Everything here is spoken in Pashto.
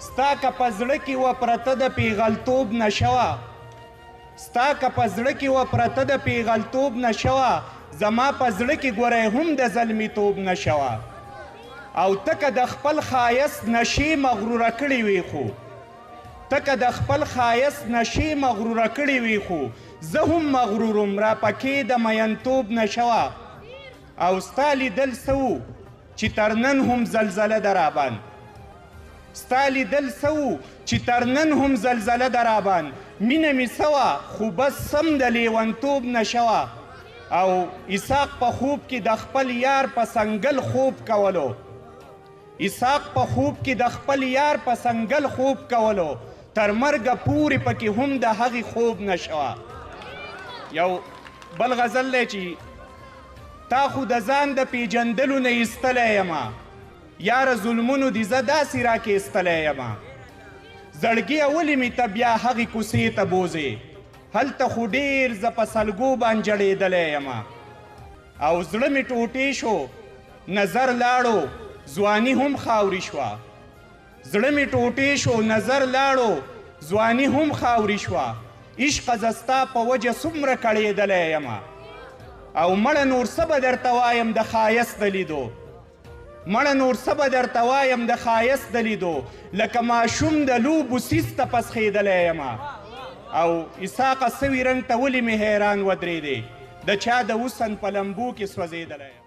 ستا که په زړه کې وه پرته د پیغلتوب نشوه ستا که په زړه کې وه پرته د پیغلتوب نشوه زما په زړه کې ګوری هم د زلمیتوب نشوه او ته که د خپل ښایست نشې مغروره کړې وې خو ته که د خپل ښایست نشې مغروره کړې وې خو زه هم مغرورم را پکې د مینتوب نشوه او ستا لیدل څه و چې تر نن هم زلزله ده راباندې ستا لیدل څه و چې تر نن هم زلزله ده راباندې مینه مې څه وه خو بس سم د لیونتوب نشوه او اسحاق په خوب کې د خپل یار په سنګل خوب کولو اسحاق په خوب کې د خپل یار په سنګل خوب کولو تر مرګه پورې پکې هم د هغې خوب نشوه یو بل غزل دی چې تا خو د ځان د پیژندلو نه ایستلی یمه یاره ظلمونو دې زه داسې راکې ایستلی یمه زړګي ولې مې ته بیا هغې کوڅې ته بوځې هلته خو ډېر زه په سلګو باندې جړېدلی یمه او زړه مې ټوټې شو نظر لاړو ځواني هم خاوري شوه زړه مې ټوټې شو نظر لاړو ځواني هم خاوري شوه عشقه زه ستا په وجه څومره کړېدلی یمه او مړه نور څه به درته وایم د ښایست د لیدو مړه نور څه به درته وایم د ښایست د لیدو لکه ماشوم د لوبو سیس ته پسخېدلی یمه او اسحاقه سوي رنګ ته ولې مې حیران ودرېدې د چا د وسن په لمبو کې سوځېدلی